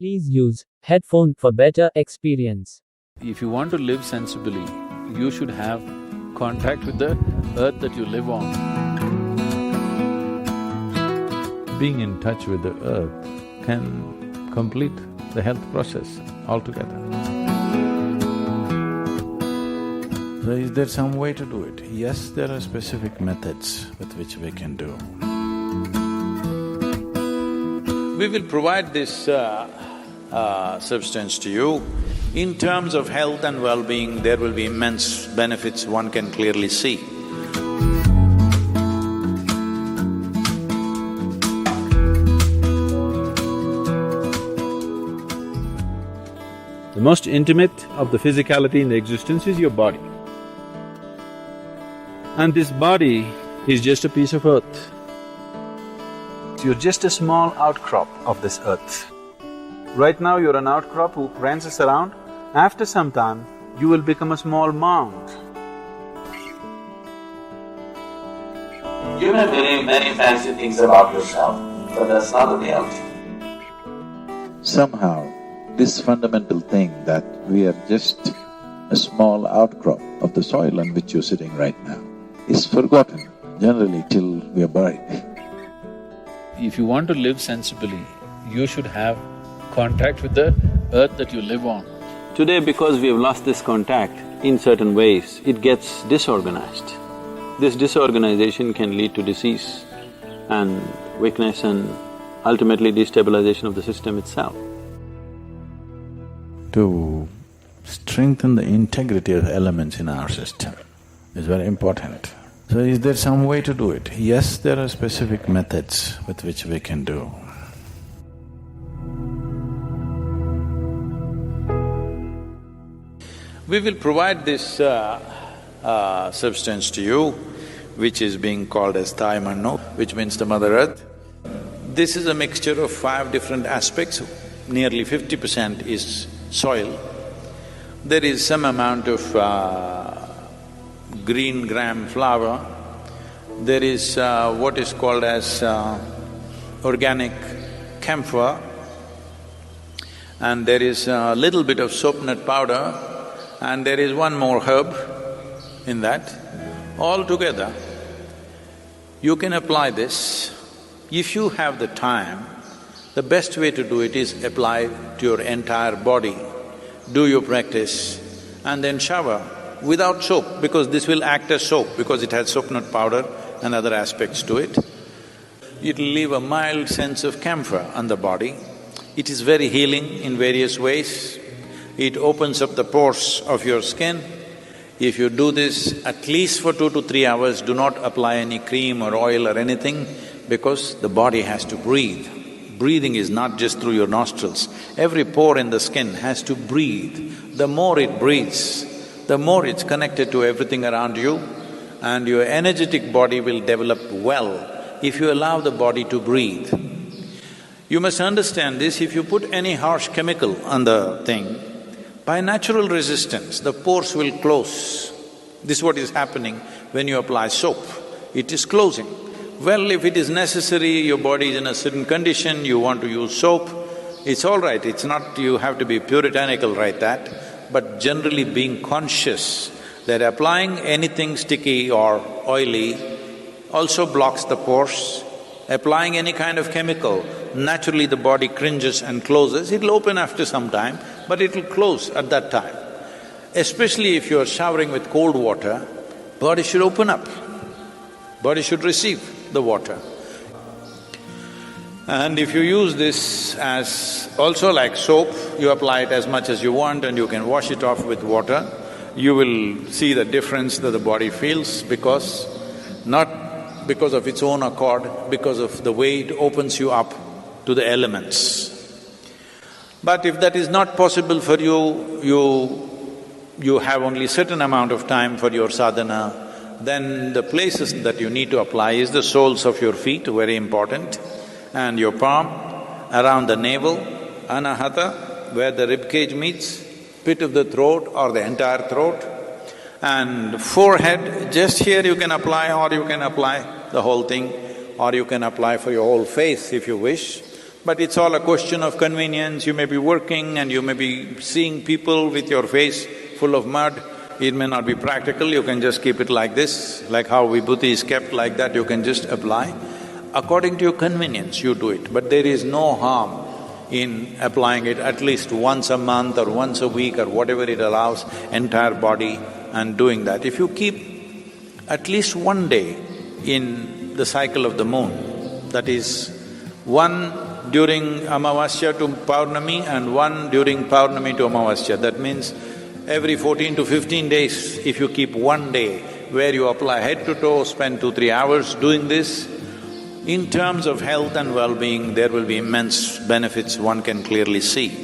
Please use headphone for better experience. If you want to live sensibly, you should have contact with the earth that you live on. Being in touch with the earth can complete the health process altogether. So is there some way to do it? Yes, there are specific methods with which we can do. We will provide this substance to you. In terms of health and well-being, there will be immense benefits one can clearly see. The most intimate of the physicality in the existence is your body. And this body is just a piece of earth. You're just a small outcrop of this earth. Right now you're an outcrop who prances around. After some time, you will become a small mound. You may believe many fancy things about yourself, but that's not the reality. Somehow, this fundamental thing that we are just a small outcrop of the soil on which you're sitting right now is forgotten generally till we are buried. If you want to live sensibly, you should have contact with the earth that you live on. Today, because we have lost this contact, in certain ways, it gets disorganized. This disorganization can lead to disease and weakness and ultimately destabilization of the system itself. To strengthen the integrity of elements in our system is very important. So is there some way to do it? Yes, there are specific methods with which we can do. We will provide this substance to you, which is being called as Thai Manno, which means the Mother Earth. This is a mixture of 5 different aspects. Nearly 50% is soil. There is some amount of green gram flour. There is what is called as organic camphor, and there is a little bit of soap nut powder, and there is one more herb in that. All together, you can apply this. If you have the time, the best way to do it is apply to your entire body. Do your practice and then shower without soap, because this will act as soap because it has soap nut powder and other aspects to it. It'll leave a mild sense of camphor on the body. It is very healing in various ways. It opens up the pores of your skin. If you do this at least for 2 to 3 hours, do not apply any cream or oil or anything, because the body has to breathe. Breathing is not just through your nostrils. Every pore in the skin has to breathe. The more it breathes, the more it's connected to everything around you, and your energetic body will develop well if you allow the body to breathe. You must understand this, if you put any harsh chemical on the thing, by natural resistance, the pores will close. This is what is happening when you apply soap. It is closing. Well, if it is necessary, your body is in a certain condition, you want to use soap, it's all right, it's not… you have to be puritanical right that, but generally being conscious that applying anything sticky or oily also blocks the pores. Applying any kind of chemical, naturally the body cringes and closes. It'll open after some time, but it'll close at that time. Especially if you're showering with cold water, body should open up, body should receive the water. And if you use this as also like soap, you apply it as much as you want and you can wash it off with water, you will see the difference that the body feels, because not because of its own accord, because of the way it opens you up to the elements. But if that is not possible for you, you have only certain amount of time for your sadhana, then the places that you need to apply is the soles of your feet, very important, and your palm, around the navel, anahata, where the rib cage meets, pit of the throat or the entire throat, and forehead, just here you can apply, or you can apply the whole thing, or you can apply for your whole face if you wish. But it's all a question of convenience. You may be working and you may be seeing people with your face full of mud. It may not be practical, you can just keep it like this, like how vibhuti is kept like that, you can just apply. According to your convenience, you do it, but there is no harm in applying it at least once a month or once a week or whatever it allows, entire body, and doing that. If you keep at least one day in the cycle of the moon, that is, one during Amavasya to Paurnami and one during Paurnami to Amavasya, that means every 14 to 15 days, if you keep one day where you apply head to toe, spend 2-3 hours doing this, in terms of health and well-being, there will be immense benefits one can clearly see.